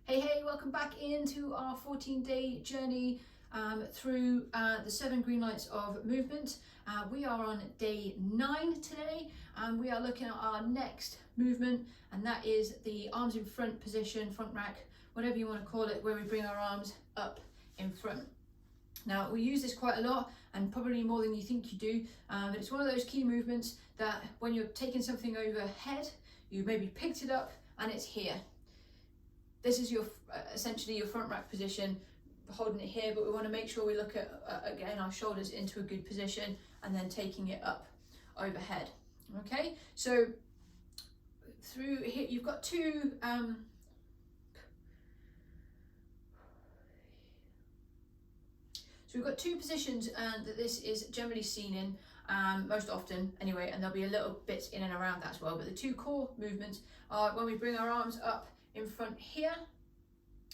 Hey, welcome back into our 14-day journey through the 7 green lights of movement. We are on day 9 today, and we are looking at our next movement, and that is the arms in front position, front rack, whatever you want to call it, where we bring our arms up in front. Now, we use this quite a lot, and probably more than you think you do, but it's one of those key movements that when you're taking something overhead, you maybe picked it up and it's here. This is your essentially your front rack position, holding it here, but we want to make sure we look at again our shoulders into a good position and then taking it up overhead. Okay, so through here you've got two so we've got two positions that this is generally seen in most often anyway, and there'll be a little bits in and around that as well, but the two core movements are when we bring our arms up in front here.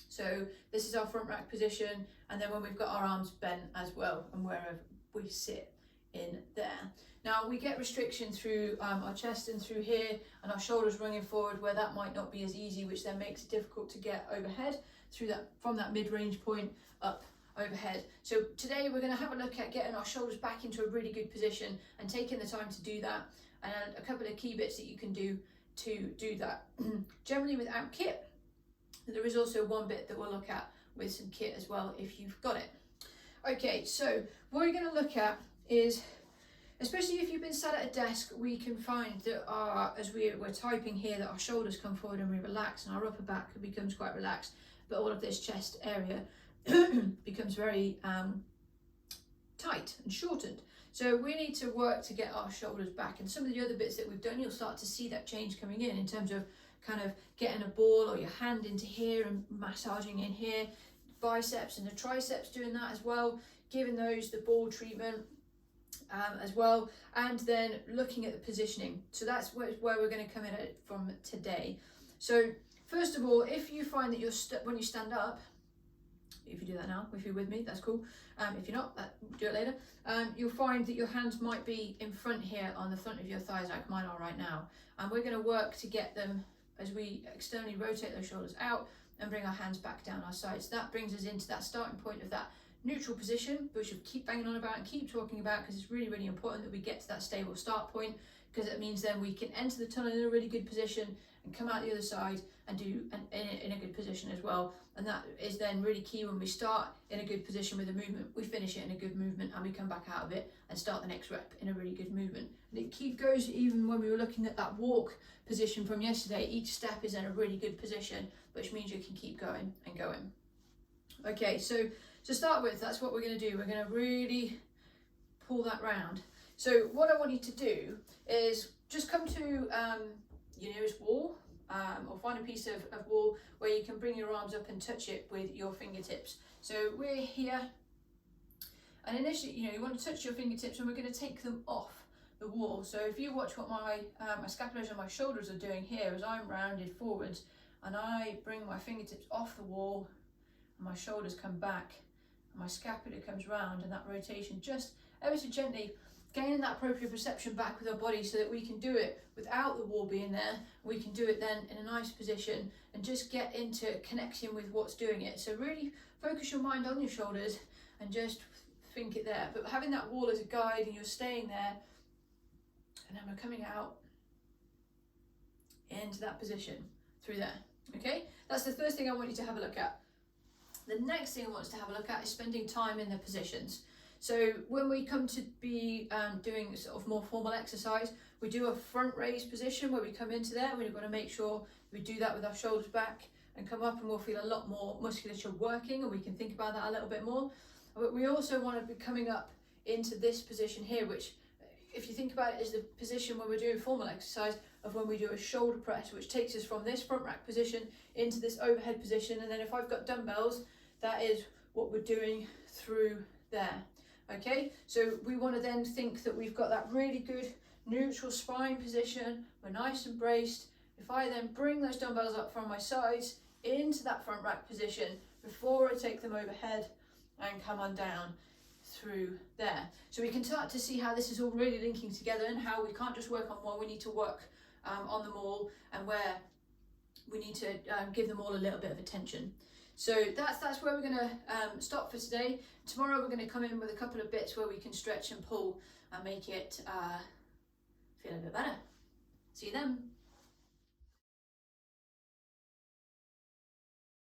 So this is our front rack position, and then when we've got our arms bent as well, and wherever we sit in there. Now we get restriction through our chest and through here, and our shoulders running forward where that might not be as easy, which then makes it difficult to get overhead through that, from that mid-range point up overhead. So today we're going to have a look at getting our shoulders back into a really good position and taking the time to do that, and a couple of key bits that you can do to do that. Generally without kit, there is also one bit that we'll look at with some kit as well if you've got it. Okay, so what we're going to look at is, especially if you've been sat at a desk, we can find that as we're typing here, that our shoulders come forward and we relax, and our upper back becomes quite relaxed, but all of this chest area becomes very tight and shortened. So we need to work to get our shoulders back, and some of the other bits that we've done, you'll start to see that change coming in terms of kind of getting a ball or your hand into here and massaging in here, biceps and the triceps doing that as well, giving those the ball treatment as well, and then looking at the positioning. So that's where we're going to come in at from today. So first of all, if you find that when you stand up, if you do that now, if you're with me, that's cool. If you're not, do it later. You'll find that your hands might be in front here on the front of your thighs, like mine are right now. And we're going to work to get them as we externally rotate those shoulders out and bring our hands back down our sides. That brings us into that starting point of that neutral position, which we keep banging on about and keep talking about, because it's really, really important that we get to that stable start point, because it means then we can enter the tunnel in a really good position and come out the other side and do in a good position as well. And that is then really key. When we start in a good position with a movement, we finish it in a good movement, and we come back out of it and start the next rep in a really good movement. And it goes even when we were looking at that walk position from yesterday. Each step is in a really good position, which means you can keep going and going. Okay, so to start with, that's what we're going to do. We're going to really pull that round. So what I want you to do is just come to your nearest wall, or find a piece of wall where you can bring your arms up and touch it with your fingertips. So we're here, and initially, you want to touch your fingertips, and we're going to take them off the wall. So if you watch what my scapulars and my shoulders are doing here, as I'm rounded forwards, and I bring my fingertips off the wall, and my shoulders come back, and my scapula comes round, and that rotation just ever so gently gaining that proprioception back with our body, so that we can do it without the wall being there. We can do it then in a nice position and just get into connection with what's doing it. So really focus your mind on your shoulders and just think it there, but having that wall as a guide, and you're staying there, and then we're coming out into that position through there. Okay, that's the first thing I want you to have a look at. The next thing I want us to have a look at is spending time in the positions. So when we come to be doing sort of more formal exercise, we do a front raised position where we come into there. We've got to make sure we do that with our shoulders back and come up, and we'll feel a lot more musculature working, and we can think about that a little bit more. But we also want to be coming up into this position here, which, if you think about it, is the position when we're doing formal exercise of when we do a shoulder press, which takes us from this front rack position into this overhead position. And then if I've got dumbbells, that is what we're doing through there. Okay, so we want to then think that we've got that really good neutral spine position. We're nice and braced. If I then bring those dumbbells up from my sides into that front rack position before I take them overhead and come on down through there. So we can start to see how this is all really linking together, and how we can't just work on one, we need to work on them all, and where we need to give them all a little bit of attention. So that's where we're going to stop for today. Tomorrow we're going to come in with a couple of bits where we can stretch and pull and make it feel a bit better. See you then.